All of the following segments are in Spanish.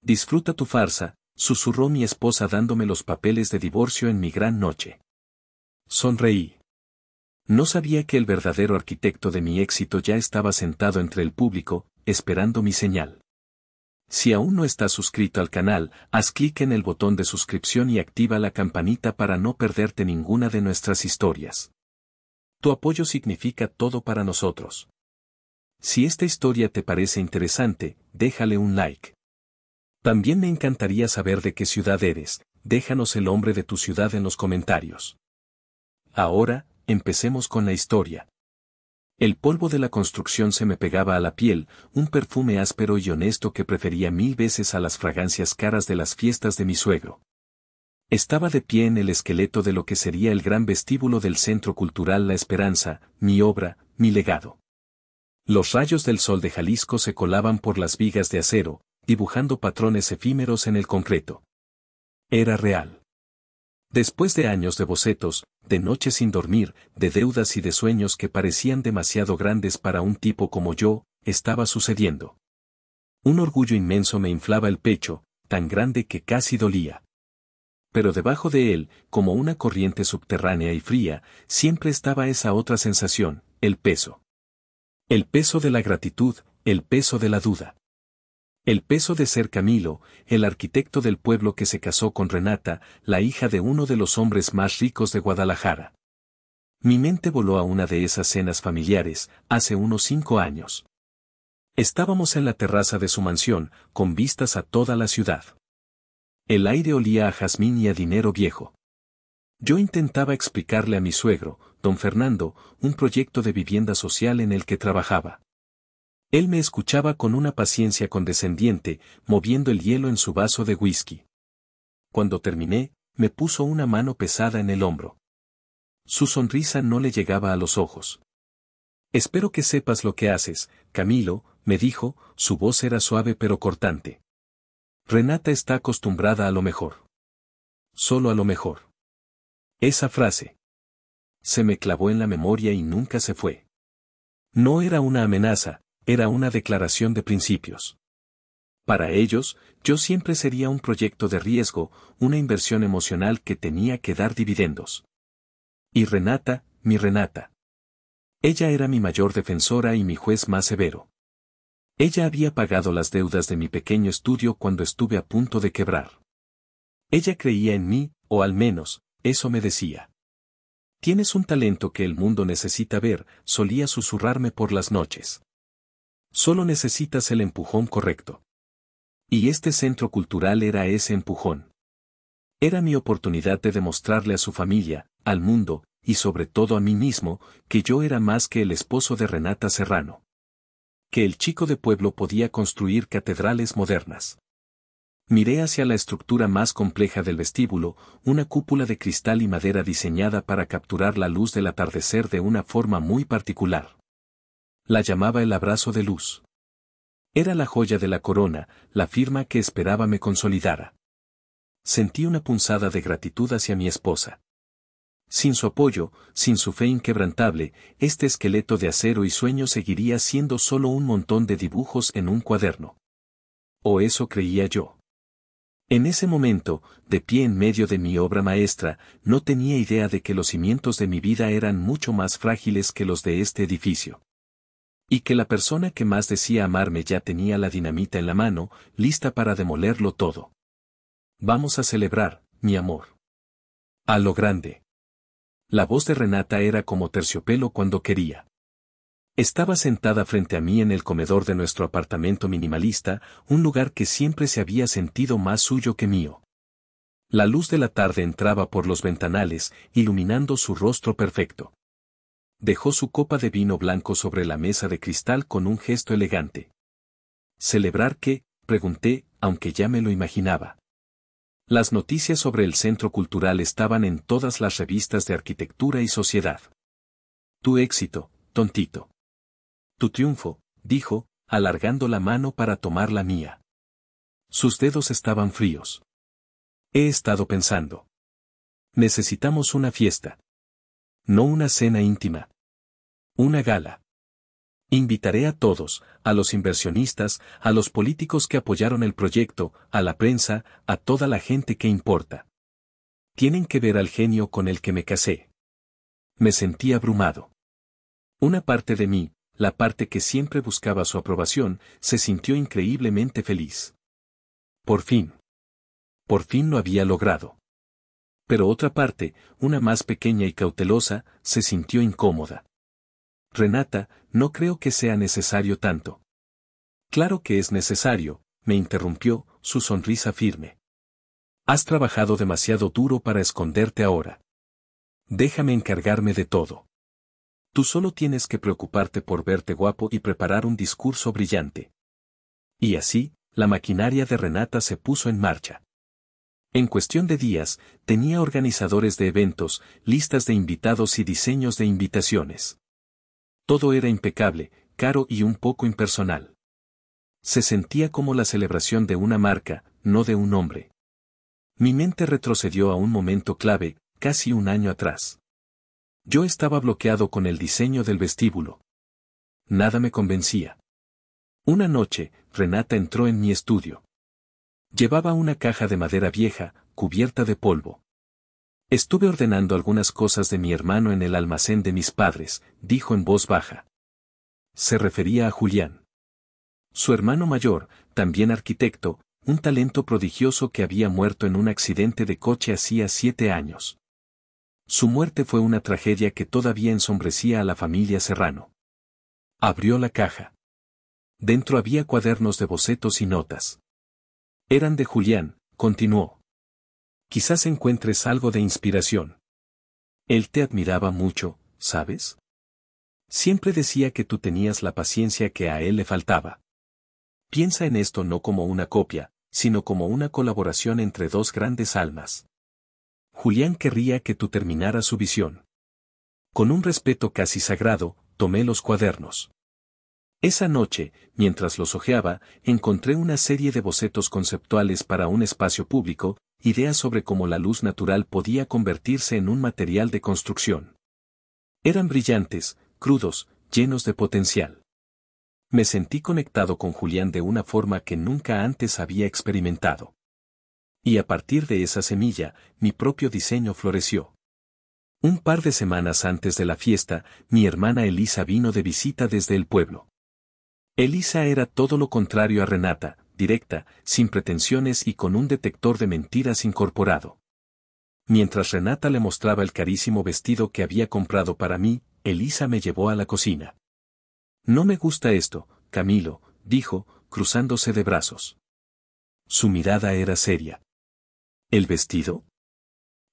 Disfruta tu farsa, susurró mi esposa dándome los papeles de divorcio en mi gran noche. Sonreí. No sabía que el verdadero arquitecto de mi éxito ya estaba sentado entre el público, esperando mi señal. Si aún no estás suscrito al canal, haz clic en el botón de suscripción y activa la campanita para no perderte ninguna de nuestras historias. Tu apoyo significa todo para nosotros. Si esta historia te parece interesante, déjale un like. También me encantaría saber de qué ciudad eres, déjanos el nombre de tu ciudad en los comentarios. Ahora, empecemos con la historia. El polvo de la construcción se me pegaba a la piel, un perfume áspero y honesto que prefería 1000 veces a las fragancias caras de las fiestas de mi suegro. Estaba de pie en el esqueleto de lo que sería el gran vestíbulo del Centro Cultural La Esperanza, mi obra, mi legado. Los rayos del sol de Jalisco se colaban por las vigas de acero, dibujando patrones efímeros en el concreto. Era real. Después de años de bocetos, de noches sin dormir, de deudas y de sueños que parecían demasiado grandes para un tipo como yo, estaba sucediendo. Un orgullo inmenso me inflaba el pecho, tan grande que casi dolía. Pero debajo de él, como una corriente subterránea y fría, siempre estaba esa otra sensación, el peso. El peso de la gratitud, el peso de la duda. El peso de ser Camilo, el arquitecto del pueblo que se casó con Renata, la hija de uno de los hombres más ricos de Guadalajara. Mi mente voló a una de esas cenas familiares, hace unos 5 años. Estábamos en la terraza de su mansión, con vistas a toda la ciudad. El aire olía a jazmín y a dinero viejo. Yo intentaba explicarle a mi suegro, don Fernando, un proyecto de vivienda social en el que trabajaba. Él me escuchaba con una paciencia condescendiente, moviendo el hielo en su vaso de whisky. Cuando terminé, me puso una mano pesada en el hombro. Su sonrisa no le llegaba a los ojos. Espero que sepas lo que haces, Camilo, me dijo, su voz era suave pero cortante. Renata está acostumbrada a lo mejor. Solo a lo mejor. Esa frase se me clavó en la memoria y nunca se fue. No era una amenaza, era una declaración de principios. Para ellos, yo siempre sería un proyecto de riesgo, una inversión emocional que tenía que dar dividendos. Y Renata, mi Renata. Ella era mi mayor defensora y mi juez más severo. Ella había pagado las deudas de mi pequeño estudio cuando estuve a punto de quebrar. Ella creía en mí, o al menos, eso me decía. Tienes un talento que el mundo necesita ver, solía susurrarme por las noches. Solo necesitas el empujón correcto. Y este centro cultural era ese empujón. Era mi oportunidad de demostrarle a su familia, al mundo, y sobre todo a mí mismo, que yo era más que el esposo de Renata Serrano. Que el chico de pueblo podía construir catedrales modernas. Miré hacia la estructura más compleja del vestíbulo, una cúpula de cristal y madera diseñada para capturar la luz del atardecer de una forma muy particular. La llamaba el abrazo de luz. Era la joya de la corona, la firma que esperaba me consolidara. Sentí una punzada de gratitud hacia mi esposa. Sin su apoyo, sin su fe inquebrantable, este esqueleto de acero y sueño seguiría siendo solo un montón de dibujos en un cuaderno. O eso creía yo. En ese momento, de pie en medio de mi obra maestra, no tenía idea de que los cimientos de mi vida eran mucho más frágiles que los de este edificio. Y que la persona que más decía amarme ya tenía la dinamita en la mano, lista para demolerlo todo. Vamos a celebrar, mi amor. A lo grande. La voz de Renata era como terciopelo cuando quería. Estaba sentada frente a mí en el comedor de nuestro apartamento minimalista, un lugar que siempre se había sentido más suyo que mío. La luz de la tarde entraba por los ventanales, iluminando su rostro perfecto. Dejó su copa de vino blanco sobre la mesa de cristal con un gesto elegante. ¿Celebrar qué?, pregunté, aunque ya me lo imaginaba. Las noticias sobre el centro cultural estaban en todas las revistas de arquitectura y sociedad. Tu éxito, tontito. Tu triunfo, dijo, alargando la mano para tomar la mía. Sus dedos estaban fríos. He estado pensando. Necesitamos una fiesta. No una cena íntima. Una gala. Invitaré a todos, a los inversionistas, a los políticos que apoyaron el proyecto, a la prensa, a toda la gente que importa. Tienen que ver al genio con el que me casé. Me sentí abrumado. Una parte de mí, la parte que siempre buscaba su aprobación, se sintió increíblemente feliz. Por fin lo había logrado. Pero otra parte, una más pequeña y cautelosa, se sintió incómoda. Renata, no creo que sea necesario tanto. Claro que es necesario, me interrumpió, su sonrisa firme. Has trabajado demasiado duro para esconderte ahora. Déjame encargarme de todo. Tú solo tienes que preocuparte por verte guapo y preparar un discurso brillante. Y así, la maquinaria de Renata se puso en marcha. En cuestión de días, tenía organizadores de eventos, listas de invitados y diseños de invitaciones. Todo era impecable, caro y un poco impersonal. Se sentía como la celebración de una marca, no de un hombre. Mi mente retrocedió a un momento clave, casi un año atrás. Yo estaba bloqueado con el diseño del vestíbulo. Nada me convencía. Una noche, Renata entró en mi estudio. Llevaba una caja de madera vieja, cubierta de polvo. Estuve ordenando algunas cosas de mi hermano en el almacén de mis padres, dijo en voz baja. Se refería a Julián. Su hermano mayor, también arquitecto, un talento prodigioso que había muerto en un accidente de coche hacía 7 años. Su muerte fue una tragedia que todavía ensombrecía a la familia Serrano. Abrió la caja. Dentro había cuadernos de bocetos y notas. Eran de Julián, continuó. Quizás encuentres algo de inspiración. Él te admiraba mucho, ¿sabes? Siempre decía que tú tenías la paciencia que a él le faltaba. Piensa en esto no como una copia, sino como una colaboración entre dos grandes almas. Julián querría que tú terminaras su visión. Con un respeto casi sagrado, tomé los cuadernos. Esa noche, mientras los hojeaba, encontré una serie de bocetos conceptuales para un espacio público, ideas sobre cómo la luz natural podía convertirse en un material de construcción. Eran brillantes, crudos, llenos de potencial. Me sentí conectado con Julián de una forma que nunca antes había experimentado. Y a partir de esa semilla, mi propio diseño floreció. Un par de semanas antes de la fiesta, mi hermana Elisa vino de visita desde el pueblo. Elisa era todo lo contrario a Renata, directa, sin pretensiones y con un detector de mentiras incorporado. Mientras Renata le mostraba el carísimo vestido que había comprado para mí, Elisa me llevó a la cocina. No me gusta esto, Camilo, dijo, cruzándose de brazos. Su mirada era seria. ¿El vestido?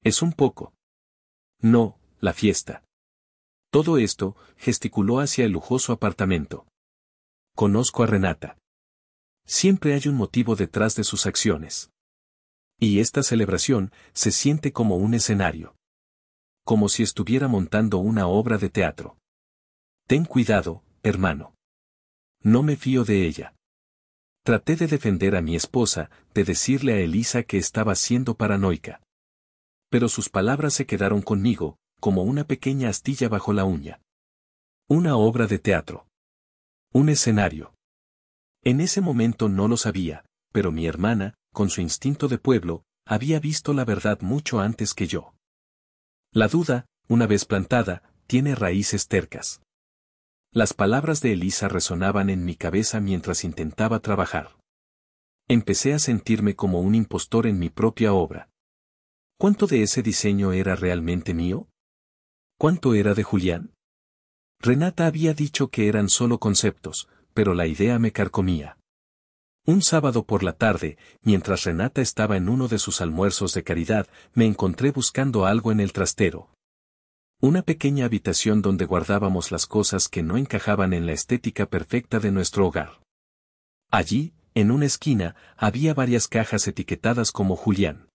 Es un poco. No, la fiesta. Todo esto, gesticuló hacia el lujoso apartamento. Conozco a Renata. Siempre hay un motivo detrás de sus acciones. Y esta celebración se siente como un escenario. Como si estuviera montando una obra de teatro. Ten cuidado, hermano. No me fío de ella. Traté de defender a mi esposa, de decirle a Elisa que estaba siendo paranoica. Pero sus palabras se quedaron conmigo, como una pequeña astilla bajo la uña. Una obra de teatro. Un escenario. En ese momento no lo sabía, pero mi hermana, con su instinto de pueblo, había visto la verdad mucho antes que yo. La duda, una vez plantada, tiene raíces tercas. Las palabras de Elisa resonaban en mi cabeza mientras intentaba trabajar. Empecé a sentirme como un impostor en mi propia obra. ¿Cuánto de ese diseño era realmente mío? ¿Cuánto era de Julián? Renata había dicho que eran solo conceptos, pero la idea me carcomía. Un sábado por la tarde, mientras Renata estaba en uno de sus almuerzos de caridad, me encontré buscando algo en el trastero. Una pequeña habitación donde guardábamos las cosas que no encajaban en la estética perfecta de nuestro hogar. Allí, en una esquina, había varias cajas etiquetadas como Julián.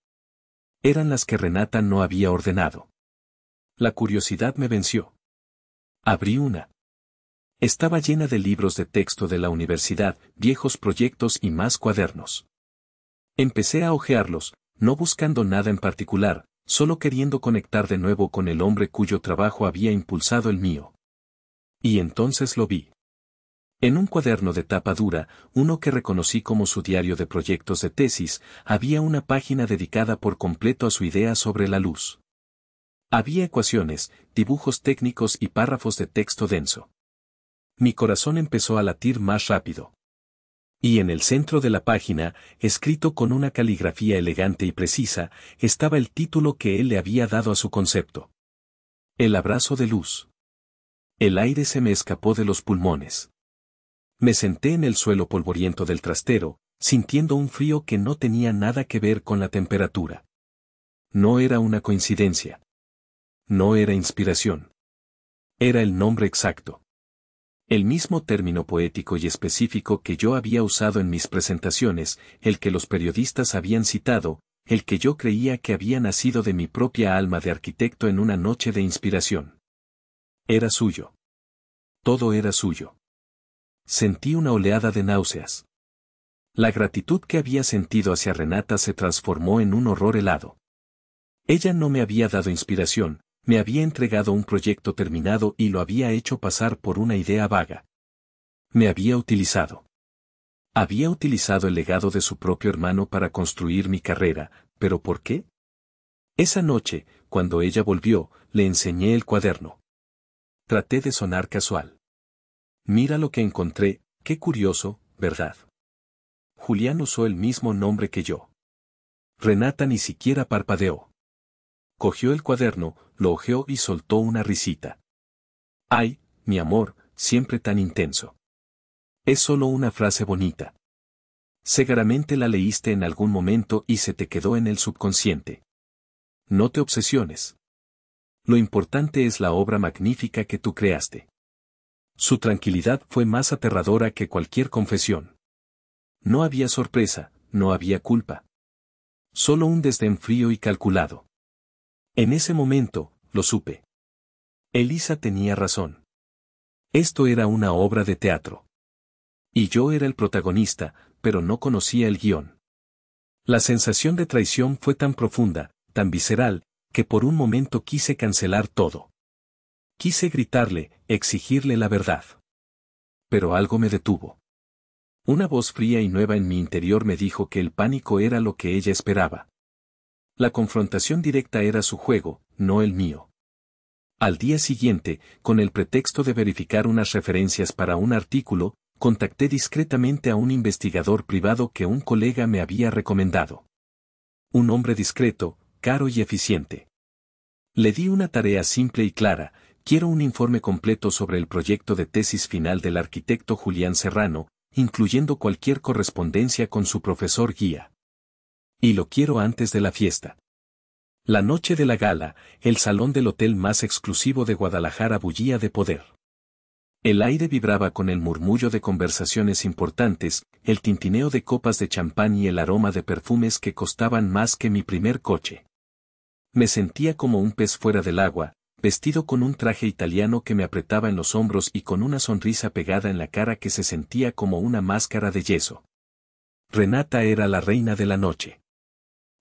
Eran las que Renata no había ordenado. La curiosidad me venció. Abrí una. Estaba llena de libros de texto de la universidad, viejos proyectos y más cuadernos. Empecé a hojearlos, no buscando nada en particular, solo queriendo conectar de nuevo con el hombre cuyo trabajo había impulsado el mío. Y entonces lo vi. En un cuaderno de tapa dura, uno que reconocí como su diario de proyectos de tesis, había una página dedicada por completo a su idea sobre la luz. Había ecuaciones, dibujos técnicos y párrafos de texto denso. Mi corazón empezó a latir más rápido. Y en el centro de la página, escrito con una caligrafía elegante y precisa, estaba el título que él le había dado a su concepto. El abrazo de luz. El aire se me escapó de los pulmones. Me senté en el suelo polvoriento del trastero, sintiendo un frío que no tenía nada que ver con la temperatura. No era una coincidencia. No era inspiración. Era el nombre exacto. El mismo término poético y específico que yo había usado en mis presentaciones, el que los periodistas habían citado, el que yo creía que había nacido de mi propia alma de arquitecto en una noche de inspiración. Era suyo. Todo era suyo. Sentí una oleada de náuseas. La gratitud que había sentido hacia Renata se transformó en un horror helado. Ella no me había dado inspiración, me había entregado un proyecto terminado y lo había hecho pasar por una idea vaga. Me había utilizado. Había utilizado el legado de su propio hermano para construir mi carrera, ¿pero por qué? Esa noche, cuando ella volvió, le enseñé el cuaderno. Traté de sonar casual. Mira lo que encontré, qué curioso, ¿verdad? Julián usó el mismo nombre que yo. Renata ni siquiera parpadeó. Cogió el cuaderno, lo hojeó y soltó una risita. Ay, mi amor, siempre tan intenso. Es solo una frase bonita. Seguramente la leíste en algún momento y se te quedó en el subconsciente. No te obsesiones. Lo importante es la obra magnífica que tú creaste. Su tranquilidad fue más aterradora que cualquier confesión. No había sorpresa, no había culpa. Solo un desdén frío y calculado. En ese momento, lo supe. Elisa tenía razón. Esto era una obra de teatro. Y yo era el protagonista, pero no conocía el guión. La sensación de traición fue tan profunda, tan visceral, que por un momento quise cancelar todo. Quise gritarle, exigirle la verdad. Pero algo me detuvo. Una voz fría y nueva en mi interior me dijo que el pánico era lo que ella esperaba. La confrontación directa era su juego, no el mío. Al día siguiente, con el pretexto de verificar unas referencias para un artículo, contacté discretamente a un investigador privado que un colega me había recomendado. Un hombre discreto, caro y eficiente. Le di una tarea simple y clara: quiero un informe completo sobre el proyecto de tesis final del arquitecto Julián Serrano, incluyendo cualquier correspondencia con su profesor guía. Y lo quiero antes de la fiesta. La noche de la gala, el salón del hotel más exclusivo de Guadalajara bullía de poder. El aire vibraba con el murmullo de conversaciones importantes, el tintineo de copas de champán y el aroma de perfumes que costaban más que mi primer coche. Me sentía como un pez fuera del agua, vestido con un traje italiano que me apretaba en los hombros y con una sonrisa pegada en la cara que se sentía como una máscara de yeso. Renata era la reina de la noche.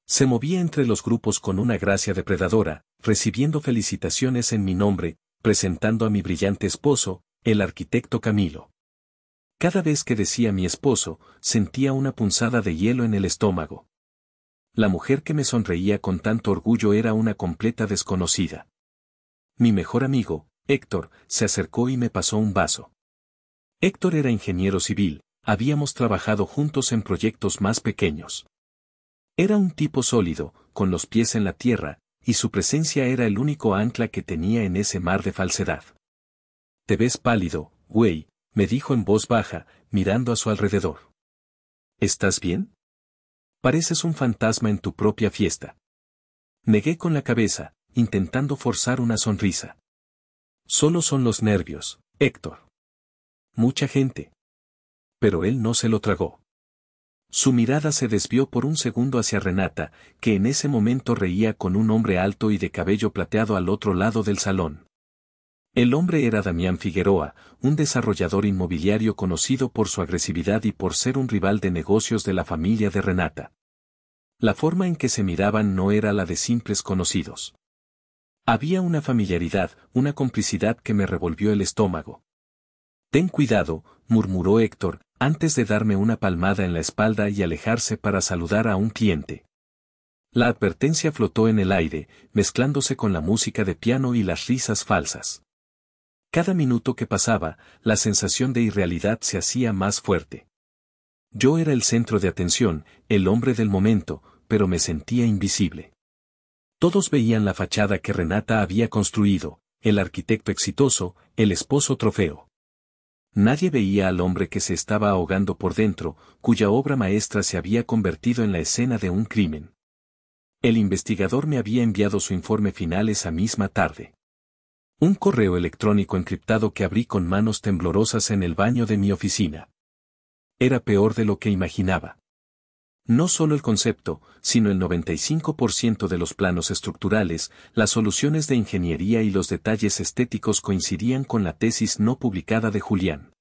Se movía entre los grupos con una gracia depredadora, recibiendo felicitaciones en mi nombre, presentando a mi brillante esposo, el arquitecto Camilo. Cada vez que decía mi esposo, sentía una punzada de hielo en el estómago. La mujer que me sonreía con tanto orgullo era una completa desconocida. Mi mejor amigo, Héctor, se acercó y me pasó un vaso. Héctor era ingeniero civil, habíamos trabajado juntos en proyectos más pequeños. Era un tipo sólido, con los pies en la tierra, y su presencia era el único ancla que tenía en ese mar de falsedad. «Te ves pálido, güey», me dijo en voz baja, mirando a su alrededor. «¿Estás bien? Pareces un fantasma en tu propia fiesta». Negué con la cabeza, intentando forzar una sonrisa. «Solo son los nervios, Héctor. Mucha gente». Pero él no se lo tragó. Su mirada se desvió por un segundo hacia Renata, que en ese momento reía con un hombre alto y de cabello plateado al otro lado del salón. El hombre era Damián Figueroa, un desarrollador inmobiliario conocido por su agresividad y por ser un rival de negocios de la familia de Renata. La forma en que se miraban no era la de simples conocidos. Había una familiaridad, una complicidad que me revolvió el estómago. Ten cuidado, murmuró Héctor, antes de darme una palmada en la espalda y alejarse para saludar a un cliente. La advertencia flotó en el aire, mezclándose con la música de piano y las risas falsas. Cada minuto que pasaba, la sensación de irrealidad se hacía más fuerte. Yo era el centro de atención, el hombre del momento, pero me sentía invisible. Todos veían la fachada que Renata había construido, el arquitecto exitoso, el esposo trofeo. Nadie veía al hombre que se estaba ahogando por dentro, cuya obra maestra se había convertido en la escena de un crimen. El investigador me había enviado su informe final esa misma tarde. Un correo electrónico encriptado que abrí con manos temblorosas en el baño de mi oficina. Era peor de lo que imaginaba. No solo el concepto, sino el 95% de los planos estructurales, las soluciones de ingeniería y los detalles estéticos coincidían con la tesis no publicada de Julián.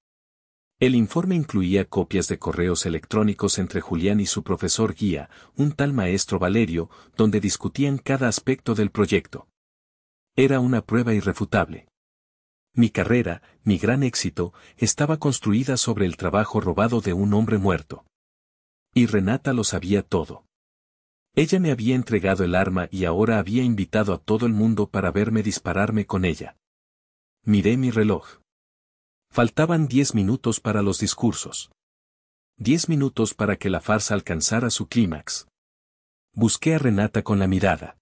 El informe incluía copias de correos electrónicos entre Julián y su profesor guía, un tal maestro Valerio, donde discutían cada aspecto del proyecto. Era una prueba irrefutable. Mi carrera, mi gran éxito, estaba construida sobre el trabajo robado de un hombre muerto. Y Renata lo sabía todo. Ella me había entregado el arma y ahora había invitado a todo el mundo para verme dispararme con ella. Miré mi reloj. Faltaban 10 minutos para los discursos. 10 minutos para que la farsa alcanzara su clímax. Busqué a Renata con la mirada.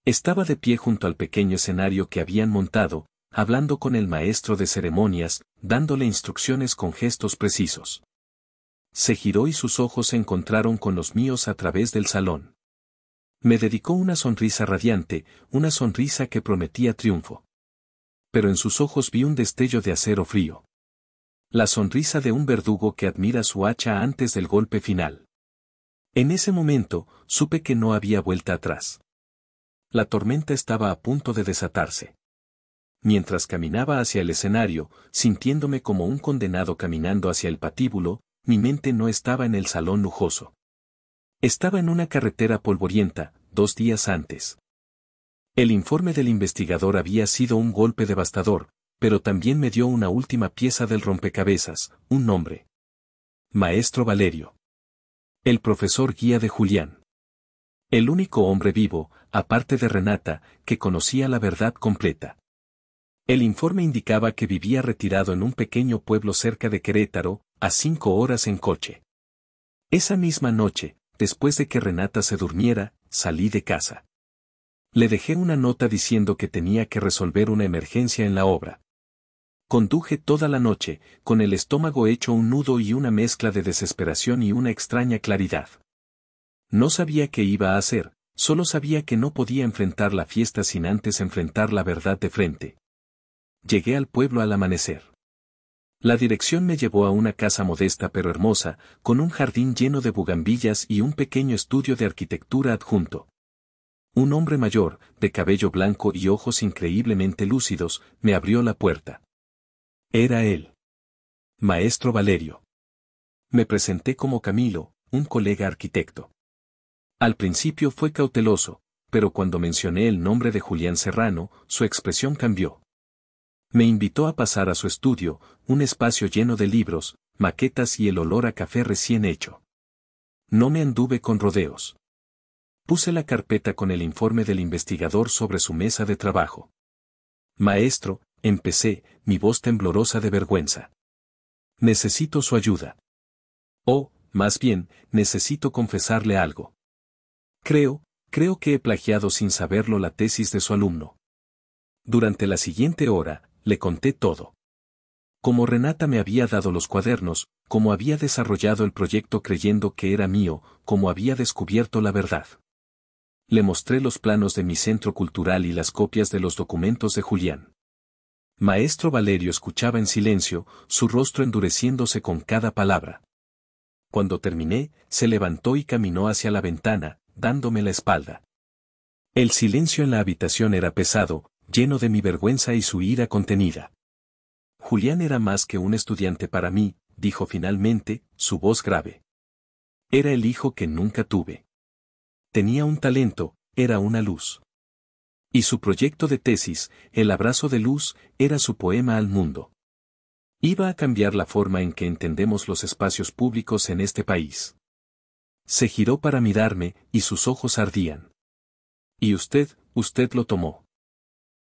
Estaba de pie junto al pequeño escenario que habían montado, hablando con el maestro de ceremonias, dándole instrucciones con gestos precisos. Se giró y sus ojos se encontraron con los míos a través del salón. Me dedicó una sonrisa radiante, una sonrisa que prometía triunfo. Pero en sus ojos vi un destello de acero frío. La sonrisa de un verdugo que admira su hacha antes del golpe final. En ese momento, supe que no había vuelta atrás. La tormenta estaba a punto de desatarse. Mientras caminaba hacia el escenario, sintiéndome como un condenado caminando hacia el patíbulo, mi mente no estaba en el salón lujoso. Estaba en una carretera polvorienta, 2 días antes. El informe del investigador había sido un golpe devastador, pero también me dio una última pieza del rompecabezas, un nombre. Maestro Valerio. El profesor guía de Julián. El único hombre vivo, aparte de Renata, que conocía la verdad completa. El informe indicaba que vivía retirado en un pequeño pueblo cerca de Querétaro, a 5 horas en coche. Esa misma noche, después de que Renata se durmiera, salí de casa. Le dejé una nota diciendo que tenía que resolver una emergencia en la obra. Conduje toda la noche, con el estómago hecho un nudo y una mezcla de desesperación y una extraña claridad. No sabía qué iba a hacer, solo sabía que no podía enfrentar la fiesta sin antes enfrentar la verdad de frente. Llegué al pueblo al amanecer. La dirección me llevó a una casa modesta pero hermosa, con un jardín lleno de bugambillas y un pequeño estudio de arquitectura adjunto. Un hombre mayor, de cabello blanco y ojos increíblemente lúcidos, me abrió la puerta. Era él. Maestro Valerio. Me presenté como Camilo, un colega arquitecto. Al principio fue cauteloso, pero cuando mencioné el nombre de Julián Serrano, su expresión cambió. Me invitó a pasar a su estudio, un espacio lleno de libros, maquetas y el olor a café recién hecho. No me anduve con rodeos. Puse la carpeta con el informe del investigador sobre su mesa de trabajo. Maestro, empecé, mi voz temblorosa de vergüenza. Necesito su ayuda. O, más bien, necesito confesarle algo. Creo que he plagiado sin saberlo la tesis de su alumno. Durante la siguiente hora, le conté todo. Como Renata me había dado los cuadernos, cómo había desarrollado el proyecto creyendo que era mío, cómo había descubierto la verdad. Le mostré los planos de mi centro cultural y las copias de los documentos de Julián. Maestro Valerio escuchaba en silencio, su rostro endureciéndose con cada palabra. Cuando terminé, se levantó y caminó hacia la ventana, dándome la espalda. El silencio en la habitación era pesado, lleno de mi vergüenza y su ira contenida. Julián era más que un estudiante para mí, dijo finalmente, su voz grave. Era el hijo que nunca tuve. Tenía un talento, era una luz. Y su proyecto de tesis, El abrazo de luz, era su poema al mundo. Iba a cambiar la forma en que entendemos los espacios públicos en este país. Se giró para mirarme, y sus ojos ardían. Y usted lo tomó.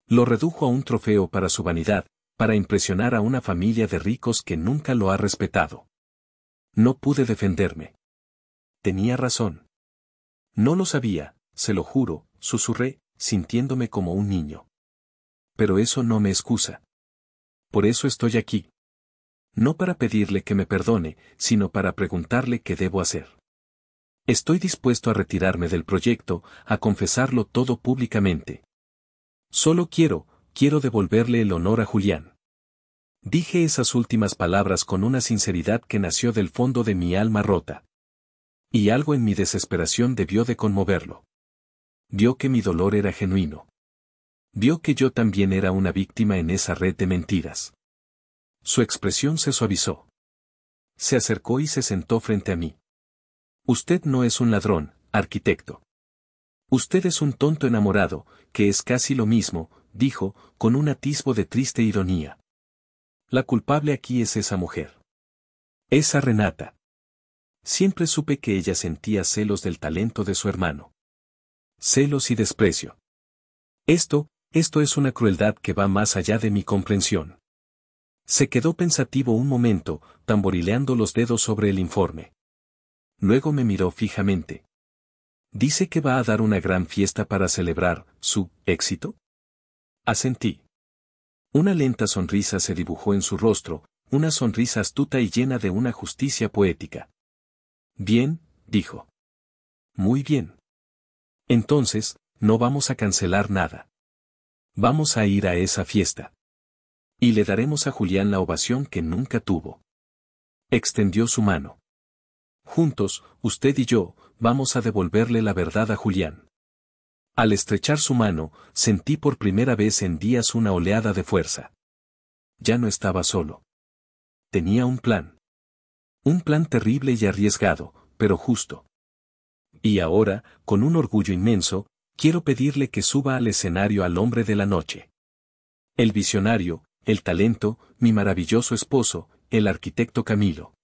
Lo redujo a un trofeo para su vanidad, para impresionar a una familia de ricos que nunca lo ha respetado. No pude defenderme. Tenía razón. No lo sabía, se lo juro, susurré, sintiéndome como un niño. Pero eso no me excusa. Por eso estoy aquí. No para pedirle que me perdone, sino para preguntarle qué debo hacer. Estoy dispuesto a retirarme del proyecto, a confesarlo todo públicamente. Solo quiero devolverle el honor a Julián. Dije esas últimas palabras con una sinceridad que nació del fondo de mi alma rota. Y algo en mi desesperación debió de conmoverlo. Vio que mi dolor era genuino. Vio que yo también era una víctima en esa red de mentiras. Su expresión se suavizó. Se acercó y se sentó frente a mí. Usted no es un ladrón, arquitecto. Usted es un tonto enamorado, que es casi lo mismo, dijo, con un atisbo de triste ironía. La culpable aquí es esa mujer. Esa Renata. Siempre supe que ella sentía celos del talento de su hermano. Celos y desprecio. Esto es una crueldad que va más allá de mi comprensión. Se quedó pensativo un momento, tamborileando los dedos sobre el informe. Luego me miró fijamente. ¿Dice que va a dar una gran fiesta para celebrar su éxito? Asentí. Una lenta sonrisa se dibujó en su rostro, una sonrisa astuta y llena de una justicia poética. Bien, dijo. Muy bien. Entonces, no vamos a cancelar nada. Vamos a ir a esa fiesta. Y le daremos a Julián la ovación que nunca tuvo. Extendió su mano. Juntos, usted y yo, vamos a devolverle la verdad a Julián. Al estrechar su mano, sentí por primera vez en días una oleada de fuerza. Ya no estaba solo. Tenía un plan. Un plan terrible y arriesgado, pero justo. Y ahora, con un orgullo inmenso, quiero pedirle que suba al escenario al hombre de la noche. El visionario, el talento, mi maravilloso esposo, el arquitecto Camilo.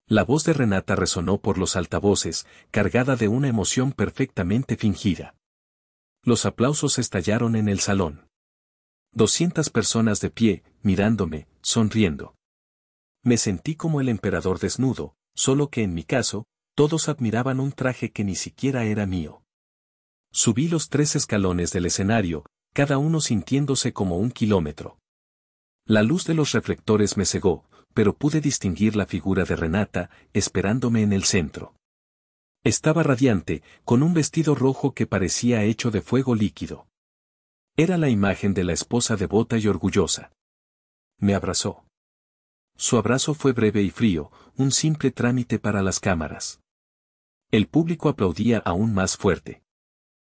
La voz de Renata resonó por los altavoces, cargada de una emoción perfectamente fingida. Los aplausos estallaron en el salón. 200 personas de pie, mirándome, sonriendo. Me sentí como el emperador desnudo, solo que en mi caso, todos admiraban un traje que ni siquiera era mío. Subí los 3 escalones del escenario, cada uno sintiéndose como un kilómetro. La luz de los reflectores me cegó, pero pude distinguir la figura de Renata, esperándome en el centro. Estaba radiante, con un vestido rojo que parecía hecho de fuego líquido. Era la imagen de la esposa devota y orgullosa. Me abrazó. Su abrazo fue breve y frío, un simple trámite para las cámaras. El público aplaudía aún más fuerte.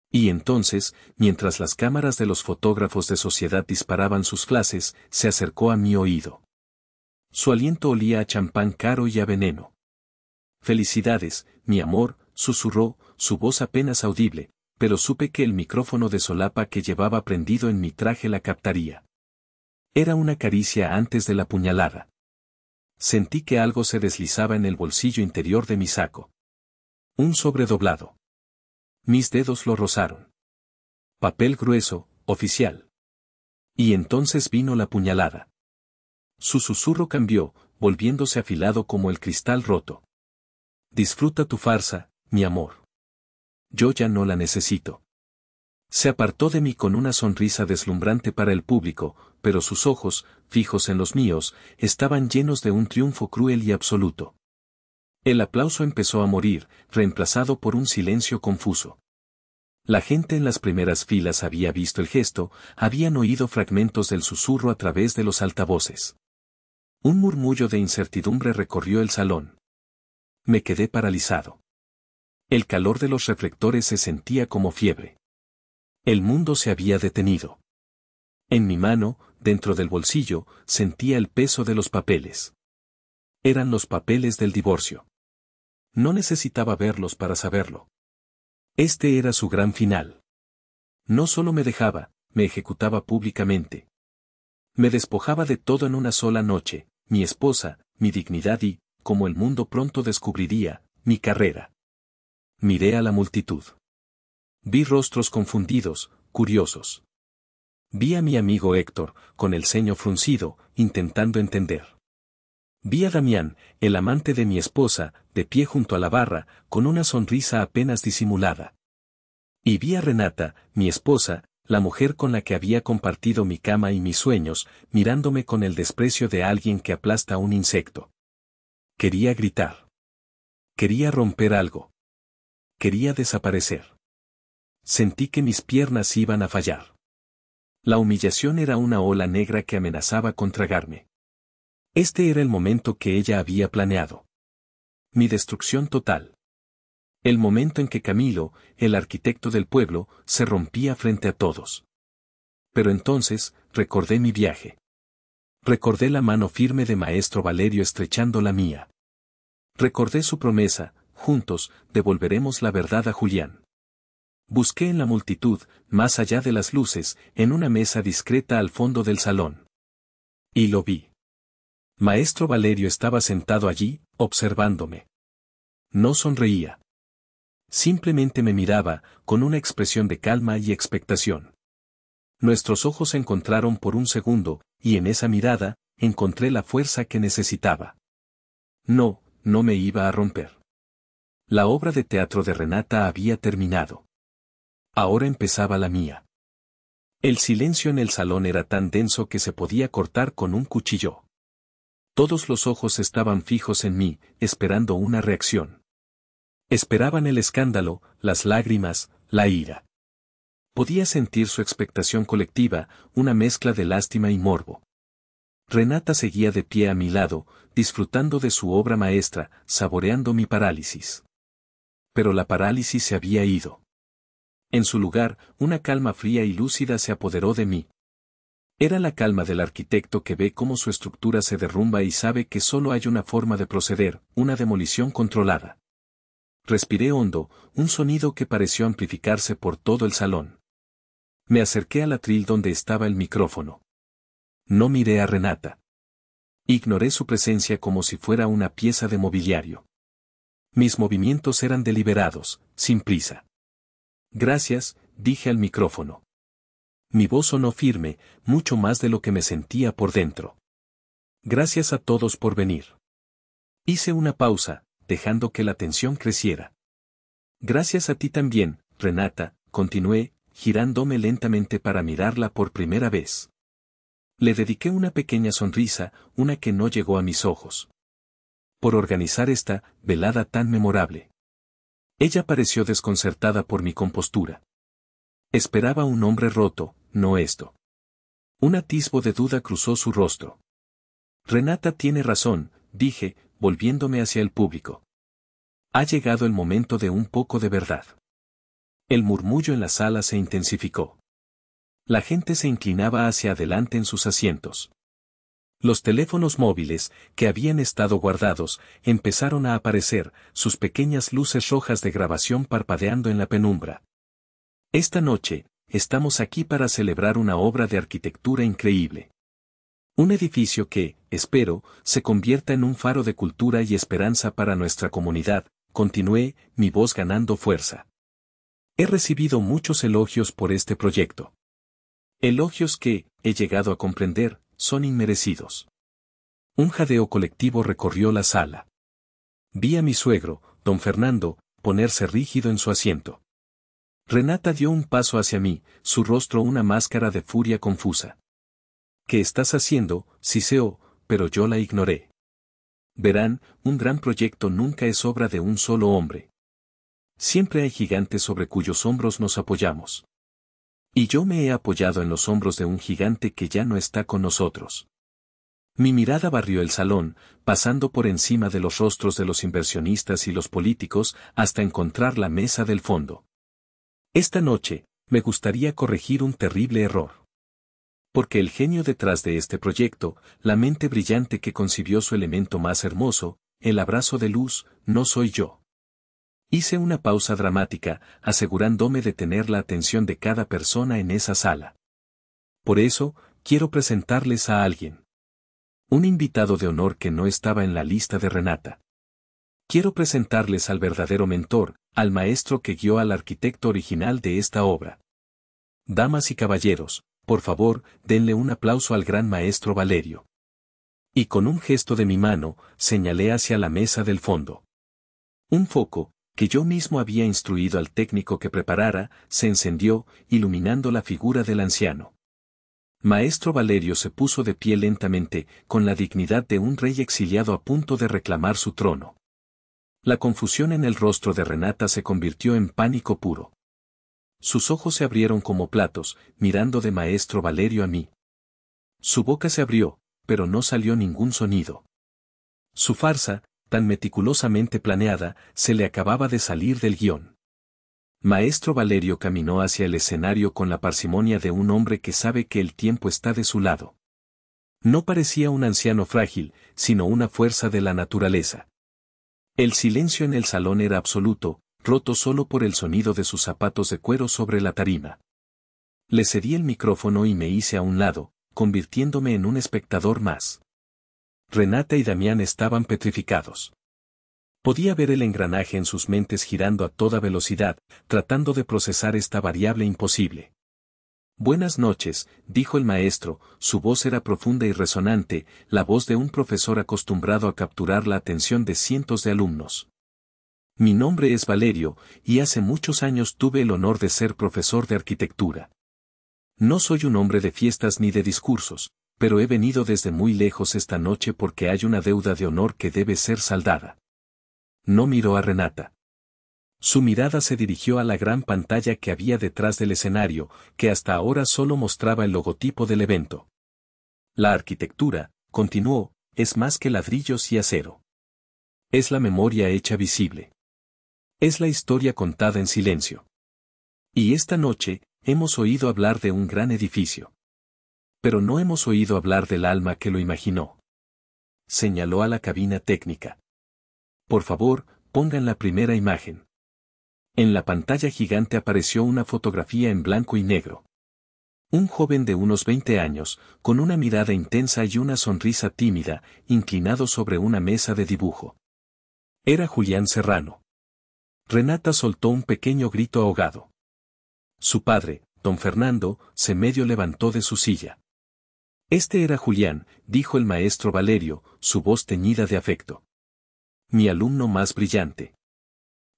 Y entonces, mientras las cámaras de los fotógrafos de sociedad disparaban sus flashes, se acercó a mi oído. Su aliento olía a champán caro y a veneno. Felicidades, mi amor, susurró, su voz apenas audible, pero supe que el micrófono de solapa que llevaba prendido en mi traje la captaría. Era una caricia antes de la puñalada. Sentí que algo se deslizaba en el bolsillo interior de mi saco. Un sobre doblado. Mis dedos lo rozaron. Papel grueso, oficial. Y entonces vino la puñalada. Su susurro cambió, volviéndose afilado como el cristal roto. Disfruta tu farsa, mi amor. Yo ya no la necesito. Se apartó de mí con una sonrisa deslumbrante para el público, pero sus ojos, fijos en los míos, estaban llenos de un triunfo cruel y absoluto. El aplauso empezó a morir, reemplazado por un silencio confuso. La gente en las primeras filas había visto el gesto, habían oído fragmentos del susurro a través de los altavoces. Un murmullo de incertidumbre recorrió el salón. Me quedé paralizado. El calor de los reflectores se sentía como fiebre. El mundo se había detenido. En mi mano, dentro del bolsillo, sentía el peso de los papeles. Eran los papeles del divorcio. No necesitaba verlos para saberlo. Este era su gran final. No solo me dejaba, me ejecutaba públicamente. Me despojaba de todo en una sola noche, mi esposa, mi dignidad y, como el mundo pronto descubriría, mi carrera. Miré a la multitud. Vi rostros confundidos, curiosos. Vi a mi amigo Héctor, con el ceño fruncido, intentando entender. Vi a Damián, el amante de mi esposa, de pie junto a la barra, con una sonrisa apenas disimulada. Y vi a Renata, mi esposa, la mujer con la que había compartido mi cama y mis sueños, mirándome con el desprecio de alguien que aplasta a un insecto. Quería gritar. Quería romper algo. Quería desaparecer. Sentí que mis piernas iban a fallar. La humillación era una ola negra que amenazaba con tragarme. Este era el momento que ella había planeado. Mi destrucción total. El momento en que Camilo, el arquitecto del pueblo, se rompía frente a todos. Pero entonces, recordé mi viaje. Recordé la mano firme de Maestro Valerio estrechando la mía. Recordé su promesa, juntos, devolveremos la verdad a Julián. Busqué en la multitud, más allá de las luces, en una mesa discreta al fondo del salón. Y lo vi. Maestro Valerio estaba sentado allí, observándome. No sonreía. Simplemente me miraba, con una expresión de calma y expectación. Nuestros ojos se encontraron por un segundo, y en esa mirada, encontré la fuerza que necesitaba. No me iba a romper. La obra de teatro de Renata había terminado. Ahora empezaba la mía. El silencio en el salón era tan denso que se podía cortar con un cuchillo. Todos los ojos estaban fijos en mí, esperando una reacción. Esperaban el escándalo, las lágrimas, la ira. Podía sentir su expectación colectiva, una mezcla de lástima y morbo. Renata seguía de pie a mi lado, disfrutando de su obra maestra, saboreando mi parálisis. Pero la parálisis se había ido. En su lugar, una calma fría y lúcida se apoderó de mí. Era la calma del arquitecto que ve cómo su estructura se derrumba y sabe que solo hay una forma de proceder, una demolición controlada. Respiré hondo, un sonido que pareció amplificarse por todo el salón. Me acerqué al atril donde estaba el micrófono. No miré a Renata. Ignoré su presencia como si fuera una pieza de mobiliario. Mis movimientos eran deliberados, sin prisa. Gracias, dije al micrófono. Mi voz sonó firme, mucho más de lo que me sentía por dentro. Gracias a todos por venir. Hice una pausa, dejando que la tensión creciera. Gracias a ti también, Renata, continué, girándome lentamente para mirarla por primera vez. Le dediqué una pequeña sonrisa, una que no llegó a mis ojos. Por organizar esta velada tan memorable. Ella pareció desconcertada por mi compostura. Esperaba un hombre roto, no esto. Un atisbo de duda cruzó su rostro. Renata tiene razón, dije, volviéndome hacia el público. Ha llegado el momento de un poco de verdad. El murmullo en la sala se intensificó. La gente se inclinaba hacia adelante en sus asientos. Los teléfonos móviles, que habían estado guardados, empezaron a aparecer, sus pequeñas luces rojas de grabación parpadeando en la penumbra. Esta noche, estamos aquí para celebrar una obra de arquitectura increíble. Un edificio que, espero, se convierta en un faro de cultura y esperanza para nuestra comunidad, continué, mi voz ganando fuerza. He recibido muchos elogios por este proyecto. Elogios que, he llegado a comprender, son inmerecidos. Un jadeo colectivo recorrió la sala. Vi a mi suegro, don Fernando, ponerse rígido en su asiento. Renata dio un paso hacia mí, su rostro una máscara de furia confusa. ¿Qué estás haciendo, Ciceo? Pero yo la ignoré. Verán, un gran proyecto nunca es obra de un solo hombre. Siempre hay gigantes sobre cuyos hombros nos apoyamos. Y yo me he apoyado en los hombros de un gigante que ya no está con nosotros. Mi mirada barrió el salón, pasando por encima de los rostros de los inversionistas y los políticos, hasta encontrar la mesa del fondo. Esta noche, me gustaría corregir un terrible error. Porque el genio detrás de este proyecto, la mente brillante que concibió su elemento más hermoso, el abrazo de luz, no soy yo. Hice una pausa dramática, asegurándome de tener la atención de cada persona en esa sala. Por eso, quiero presentarles a alguien. Un invitado de honor que no estaba en la lista de Renata. Quiero presentarles al verdadero mentor, al maestro que guió al arquitecto original de esta obra. Damas y caballeros, por favor, denle un aplauso al gran maestro Valerio. Y con un gesto de mi mano, señalé hacia la mesa del fondo. Un foco, que yo mismo había instruido al técnico que preparara, se encendió, iluminando la figura del anciano. Maestro Valerio se puso de pie lentamente, con la dignidad de un rey exiliado a punto de reclamar su trono. La confusión en el rostro de Renata se convirtió en pánico puro. Sus ojos se abrieron como platos, mirando de Maestro Valerio a mí. Su boca se abrió, pero no salió ningún sonido. Su farsa, tan meticulosamente planeada, se le acababa de salir del guión. Maestro Valerio caminó hacia el escenario con la parsimonia de un hombre que sabe que el tiempo está de su lado. No parecía un anciano frágil, sino una fuerza de la naturaleza. El silencio en el salón era absoluto, roto solo por el sonido de sus zapatos de cuero sobre la tarima. Le cedí el micrófono y me hice a un lado, convirtiéndome en un espectador más. Renata y Damián estaban petrificados. Podía ver el engranaje en sus mentes girando a toda velocidad, tratando de procesar esta variable imposible. Buenas noches, dijo el maestro, su voz era profunda y resonante, la voz de un profesor acostumbrado a capturar la atención de cientos de alumnos. Mi nombre es Valerio, y hace muchos años tuve el honor de ser profesor de arquitectura. No soy un hombre de fiestas ni de discursos, pero he venido desde muy lejos esta noche porque hay una deuda de honor que debe ser saldada. No miró a Renata. Su mirada se dirigió a la gran pantalla que había detrás del escenario, que hasta ahora solo mostraba el logotipo del evento. La arquitectura, continuó, es más que ladrillos y acero. Es la memoria hecha visible. Es la historia contada en silencio. Y esta noche, hemos oído hablar de un gran edificio. Pero no hemos oído hablar del alma que lo imaginó. Señaló a la cabina técnica. Por favor, pongan la primera imagen. En la pantalla gigante apareció una fotografía en blanco y negro. Un joven de unos 20 años, con una mirada intensa y una sonrisa tímida, inclinado sobre una mesa de dibujo. Era Julián Serrano. Renata soltó un pequeño grito ahogado. Su padre, don Fernando, se medio levantó de su silla. Este era Julián, dijo el maestro Valerio, su voz teñida de afecto. Mi alumno más brillante.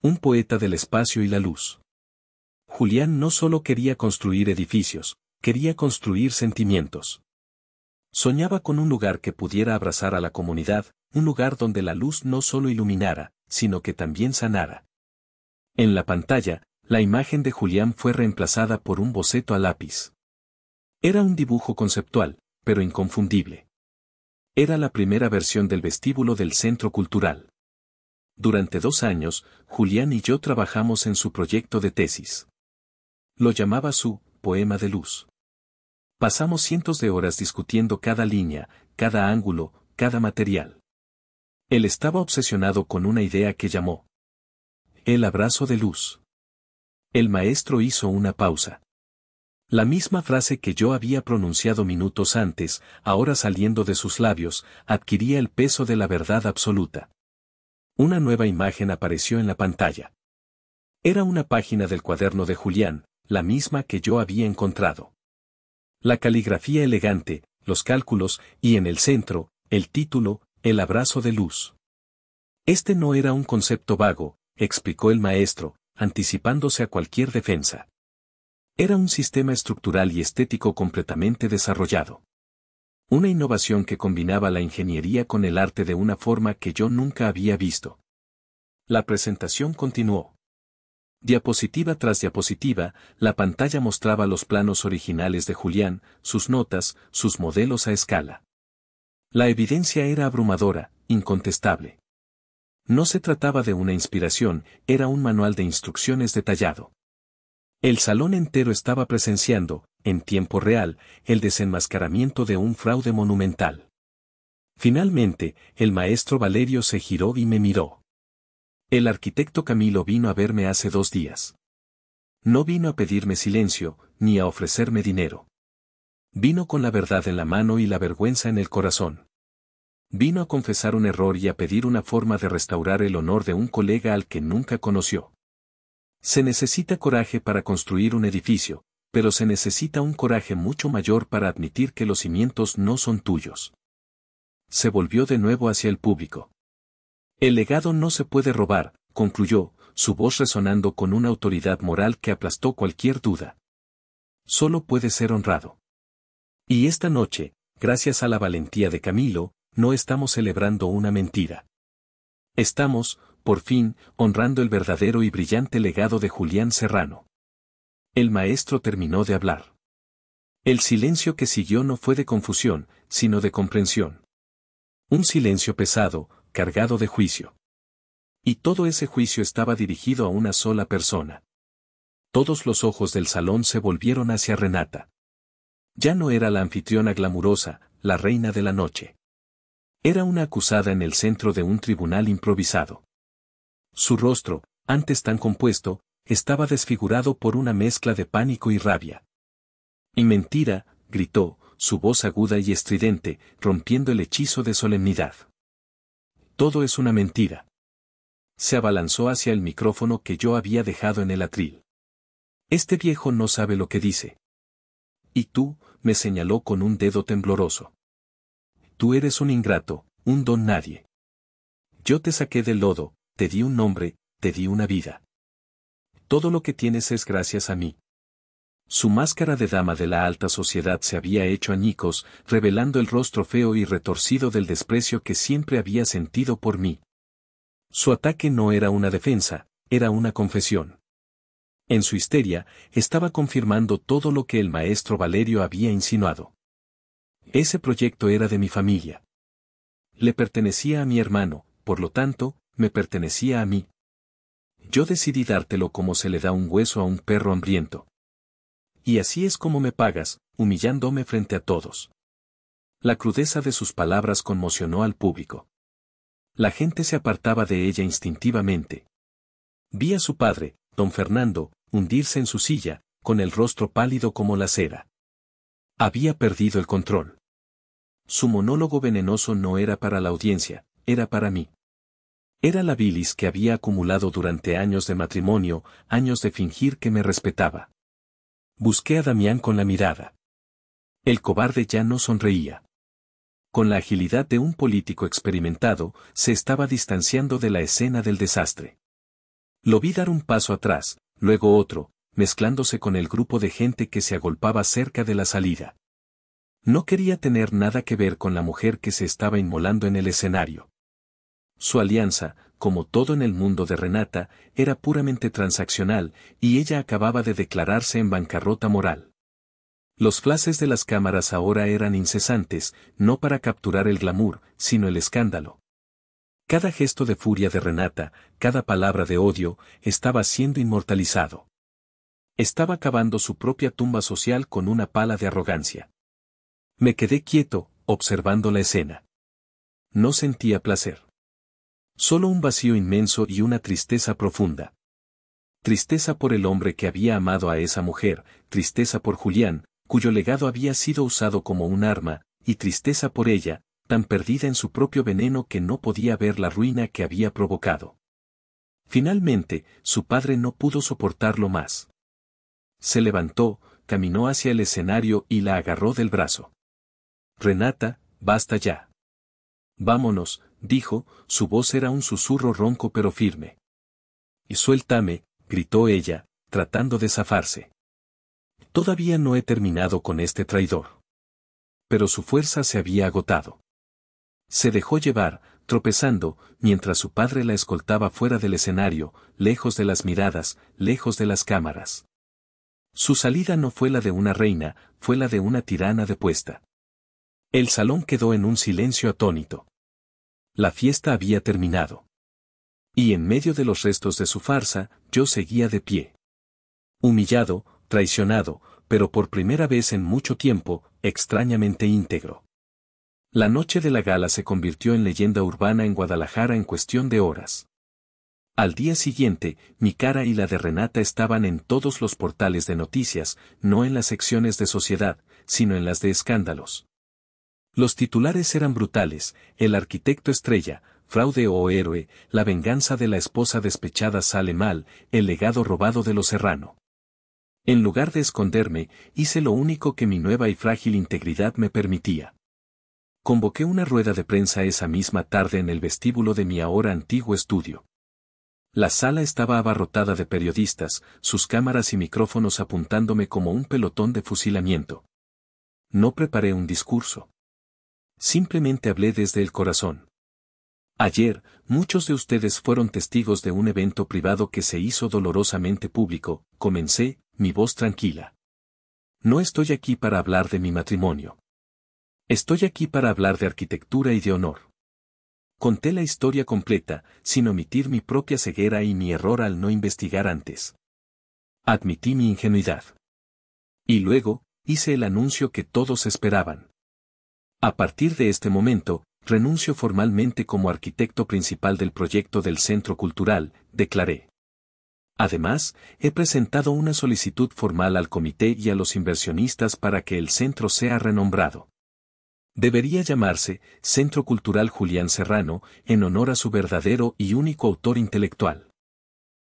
Un poeta del espacio y la luz. Julián no solo quería construir edificios, quería construir sentimientos. Soñaba con un lugar que pudiera abrazar a la comunidad, un lugar donde la luz no solo iluminara, sino que también sanara. En la pantalla, la imagen de Julián fue reemplazada por un boceto a lápiz. Era un dibujo conceptual, pero inconfundible. Era la primera versión del vestíbulo del Centro Cultural. Durante 2 años, Julián y yo trabajamos en su proyecto de tesis. Lo llamaba su poema de luz. Pasamos cientos de horas discutiendo cada línea, cada ángulo, cada material. Él estaba obsesionado con una idea que llamó el abrazo de luz. El maestro hizo una pausa. La misma frase que yo había pronunciado minutos antes, ahora saliendo de sus labios, adquiría el peso de la verdad absoluta. Una nueva imagen apareció en la pantalla. Era una página del cuaderno de Julián, la misma que yo había encontrado. La caligrafía elegante, los cálculos, y en el centro, el título, El abrazo de luz. Este no era un concepto vago, explicó el maestro, anticipándose a cualquier defensa. Era un sistema estructural y estético completamente desarrollado. Una innovación que combinaba la ingeniería con el arte de una forma que yo nunca había visto. La presentación continuó. Diapositiva tras diapositiva, la pantalla mostraba los planos originales de Julián, sus notas, sus modelos a escala. La evidencia era abrumadora, incontestable. No se trataba de una inspiración, era un manual de instrucciones detallado. El salón entero estaba presenciando, en tiempo real, el desenmascaramiento de un fraude monumental. Finalmente, el maestro Valerio se giró y me miró. El arquitecto Camilo vino a verme hace 2 días. No vino a pedirme silencio, ni a ofrecerme dinero. Vino con la verdad en la mano y la vergüenza en el corazón. Vino a confesar un error y a pedir una forma de restaurar el honor de un colega al que nunca conoció. Se necesita coraje para construir un edificio, pero se necesita un coraje mucho mayor para admitir que los cimientos no son tuyos. Se volvió de nuevo hacia el público. El legado no se puede robar, concluyó, su voz resonando con una autoridad moral que aplastó cualquier duda. Solo puede ser honrado. Y esta noche, gracias a la valentía de Camilo, no estamos celebrando una mentira. Estamos, por fin, honrando el verdadero y brillante legado de Julián Serrano. El maestro terminó de hablar. El silencio que siguió no fue de confusión, sino de comprensión. Un silencio pesado, cargado de juicio. Y todo ese juicio estaba dirigido a una sola persona. Todos los ojos del salón se volvieron hacia Renata. Ya no era la anfitriona glamurosa, la reina de la noche. Era una acusada en el centro de un tribunal improvisado. Su rostro, antes tan compuesto, estaba desfigurado por una mezcla de pánico y rabia. Y mentira, gritó, su voz aguda y estridente, rompiendo el hechizo de solemnidad. Todo es una mentira. Se abalanzó hacia el micrófono que yo había dejado en el atril. Este viejo no sabe lo que dice. Y tú, me señaló con un dedo tembloroso. Tú eres un ingrato, un don nadie. Yo te saqué del lodo, te di un nombre, te di una vida. Todo lo que tienes es gracias a mí. Su máscara de dama de la alta sociedad se había hecho añicos, revelando el rostro feo y retorcido del desprecio que siempre había sentido por mí. Su ataque no era una defensa, era una confesión. En su histeria, estaba confirmando todo lo que el maestro Valerio había insinuado. Ese proyecto era de mi familia. Le pertenecía a mi hermano, por lo tanto, me pertenecía a mí. Yo decidí dártelo como se le da un hueso a un perro hambriento. Y así es como me pagas, humillándome frente a todos. La crudeza de sus palabras conmocionó al público. La gente se apartaba de ella instintivamente. Vi a su padre, don Fernando, hundirse en su silla, con el rostro pálido como la cera. Había perdido el control. Su monólogo venenoso no era para la audiencia, era para mí. Era la bilis que había acumulado durante años de matrimonio, años de fingir que me respetaba. Busqué a Damián con la mirada. El cobarde ya no sonreía. Con la agilidad de un político experimentado, se estaba distanciando de la escena del desastre. Lo vi dar un paso atrás, luego otro, mezclándose con el grupo de gente que se agolpaba cerca de la salida. No quería tener nada que ver con la mujer que se estaba inmolando en el escenario. Su alianza, como todo en el mundo de Renata, era puramente transaccional, y ella acababa de declararse en bancarrota moral. Los flashes de las cámaras ahora eran incesantes, no para capturar el glamour, sino el escándalo. Cada gesto de furia de Renata, cada palabra de odio, estaba siendo inmortalizado. Estaba cavando su propia tumba social con una pala de arrogancia. Me quedé quieto, observando la escena. No sentía placer. Solo un vacío inmenso y una tristeza profunda. Tristeza por el hombre que había amado a esa mujer, tristeza por Julián, cuyo legado había sido usado como un arma, y tristeza por ella, tan perdida en su propio veneno que no podía ver la ruina que había provocado. Finalmente, su padre no pudo soportarlo más. Se levantó, caminó hacia el escenario y la agarró del brazo. Renata, basta ya. Vámonos, dijo, su voz era un susurro ronco pero firme. Y suéltame, gritó ella, tratando de zafarse. Todavía no he terminado con este traidor. Pero su fuerza se había agotado. Se dejó llevar, tropezando, mientras su padre la escoltaba fuera del escenario, lejos de las miradas, lejos de las cámaras. Su salida no fue la de una reina, fue la de una tirana depuesta. El salón quedó en un silencio atónito. La fiesta había terminado. Y en medio de los restos de su farsa, yo seguía de pie. Humillado, traicionado, pero por primera vez en mucho tiempo, extrañamente íntegro. La noche de la gala se convirtió en leyenda urbana en Guadalajara en cuestión de horas. Al día siguiente, mi cara y la de Renata estaban en todos los portales de noticias, no en las secciones de sociedad, sino en las de escándalos. Los titulares eran brutales: el arquitecto estrella, fraude o héroe, la venganza de la esposa despechada sale mal, el legado robado de los Serrano. En lugar de esconderme, hice lo único que mi nueva y frágil integridad me permitía. Convoqué una rueda de prensa esa misma tarde en el vestíbulo de mi ahora antiguo estudio. La sala estaba abarrotada de periodistas, sus cámaras y micrófonos apuntándome como un pelotón de fusilamiento. No preparé un discurso. Simplemente hablé desde el corazón. Ayer, muchos de ustedes fueron testigos de un evento privado que se hizo dolorosamente público. Comencé, mi voz tranquila. No estoy aquí para hablar de mi matrimonio. Estoy aquí para hablar de arquitectura y de honor. Conté la historia completa, sin omitir mi propia ceguera y mi error al no investigar antes. Admití mi ingenuidad. Y luego, hice el anuncio que todos esperaban. A partir de este momento, renuncio formalmente como arquitecto principal del proyecto del Centro Cultural, declaré. Además, he presentado una solicitud formal al comité y a los inversionistas para que el centro sea renombrado. Debería llamarse Centro Cultural Julián Serrano, en honor a su verdadero y único autor intelectual.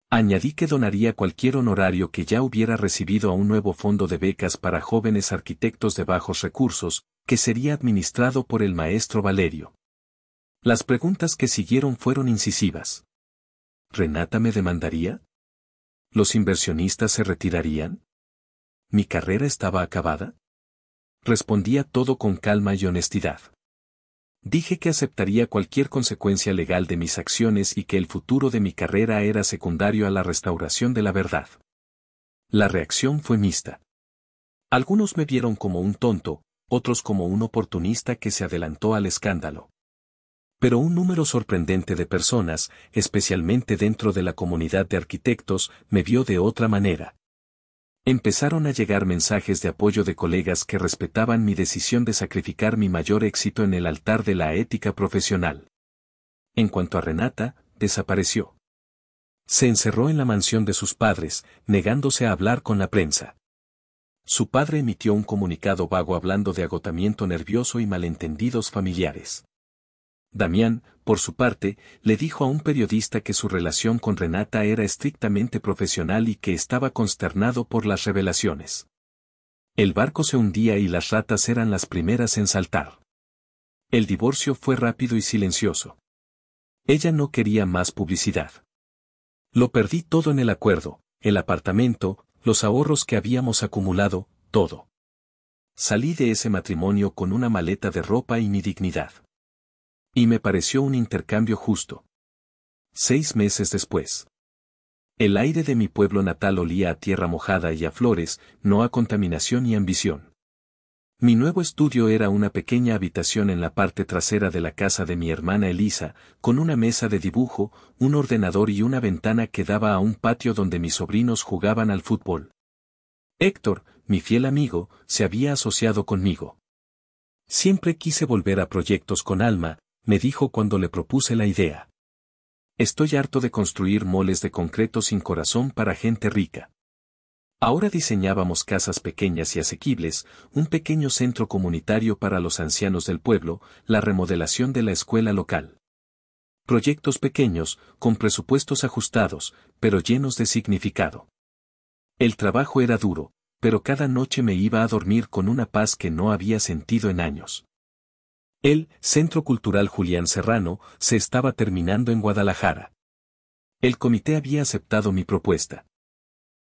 Añadí que donaría cualquier honorario que ya hubiera recibido a un nuevo fondo de becas para jóvenes arquitectos de bajos recursos, que sería administrado por el maestro Valerio. Las preguntas que siguieron fueron incisivas. ¿Renata me demandaría? ¿Los inversionistas se retirarían? ¿Mi carrera estaba acabada? Respondía todo con calma y honestidad. Dije que aceptaría cualquier consecuencia legal de mis acciones y que el futuro de mi carrera era secundario a la restauración de la verdad. La reacción fue mixta. Algunos me vieron como un tonto, otros como un oportunista que se adelantó al escándalo. Pero un número sorprendente de personas, especialmente dentro de la comunidad de arquitectos, me vio de otra manera. Empezaron a llegar mensajes de apoyo de colegas que respetaban mi decisión de sacrificar mi mayor éxito en el altar de la ética profesional. En cuanto a Renata, desapareció. Se encerró en la mansión de sus padres, negándose a hablar con la prensa. Su padre emitió un comunicado vago hablando de agotamiento nervioso y malentendidos familiares. Damián, por su parte, le dijo a un periodista que su relación con Renata era estrictamente profesional y que estaba consternado por las revelaciones. El barco se hundía y las ratas eran las primeras en saltar. El divorcio fue rápido y silencioso. Ella no quería más publicidad. Lo perdí todo en el acuerdo, el apartamento, los ahorros que habíamos acumulado, todo. Salí de ese matrimonio con una maleta de ropa y mi dignidad. Y me pareció un intercambio justo. 6 meses después. El aire de mi pueblo natal olía a tierra mojada y a flores, no a contaminación y ambición. Mi nuevo estudio era una pequeña habitación en la parte trasera de la casa de mi hermana Elisa, con una mesa de dibujo, un ordenador y una ventana que daba a un patio donde mis sobrinos jugaban al fútbol. Héctor, mi fiel amigo, se había asociado conmigo. Siempre quise volver a proyectos con alma, me dijo cuando le propuse la idea. Estoy harto de construir moles de concreto sin corazón para gente rica. Ahora diseñábamos casas pequeñas y asequibles, un pequeño centro comunitario para los ancianos del pueblo, la remodelación de la escuela local. Proyectos pequeños, con presupuestos ajustados, pero llenos de significado. El trabajo era duro, pero cada noche me iba a dormir con una paz que no había sentido en años. El Centro Cultural Julián Serrano se estaba terminando en Guadalajara. El comité había aceptado mi propuesta.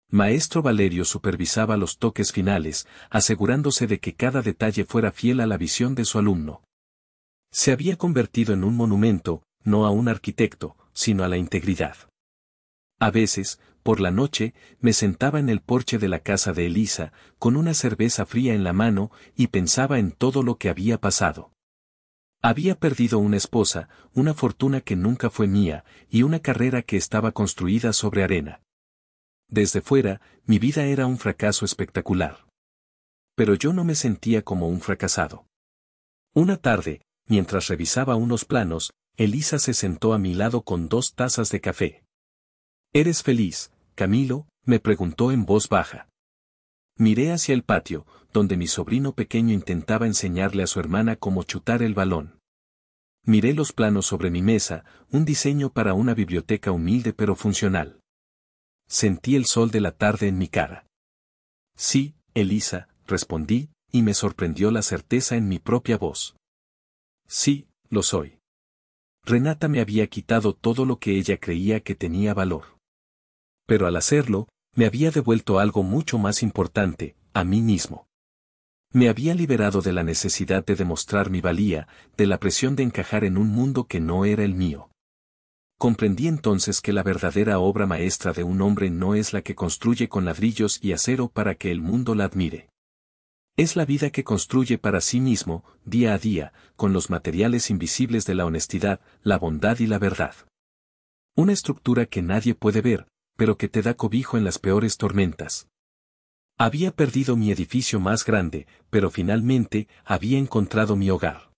Maestro Valerio supervisaba los toques finales, asegurándose de que cada detalle fuera fiel a la visión de su alumno. Se había convertido en un monumento, no a un arquitecto, sino a la integridad. A veces, por la noche, me sentaba en el porche de la casa de Elisa, con una cerveza fría en la mano, y pensaba en todo lo que había pasado. Había perdido una esposa, una fortuna que nunca fue mía, y una carrera que estaba construida sobre arena. Desde fuera, mi vida era un fracaso espectacular. Pero yo no me sentía como un fracasado. Una tarde, mientras revisaba unos planos, Elisa se sentó a mi lado con 2 tazas de café. ¿Eres feliz, Camilo?, me preguntó en voz baja. Miré hacia el patio, donde mi sobrino pequeño intentaba enseñarle a su hermana cómo chutar el balón. Miré los planos sobre mi mesa, un diseño para una biblioteca humilde pero funcional. Sentí el sol de la tarde en mi cara. Sí, Elisa, respondí, y me sorprendió la certeza en mi propia voz. Sí, lo soy. Renata me había quitado todo lo que ella creía que tenía valor. Pero al hacerlo, me había devuelto algo mucho más importante, a mí mismo. Me había liberado de la necesidad de demostrar mi valía, de la presión de encajar en un mundo que no era el mío. Comprendí entonces que la verdadera obra maestra de un hombre no es la que construye con ladrillos y acero para que el mundo la admire. Es la vida que construye para sí mismo, día a día, con los materiales invisibles de la honestidad, la bondad y la verdad. Una estructura que nadie puede ver, pero que te da cobijo en las peores tormentas. Había perdido mi edificio más grande, pero finalmente había encontrado mi hogar.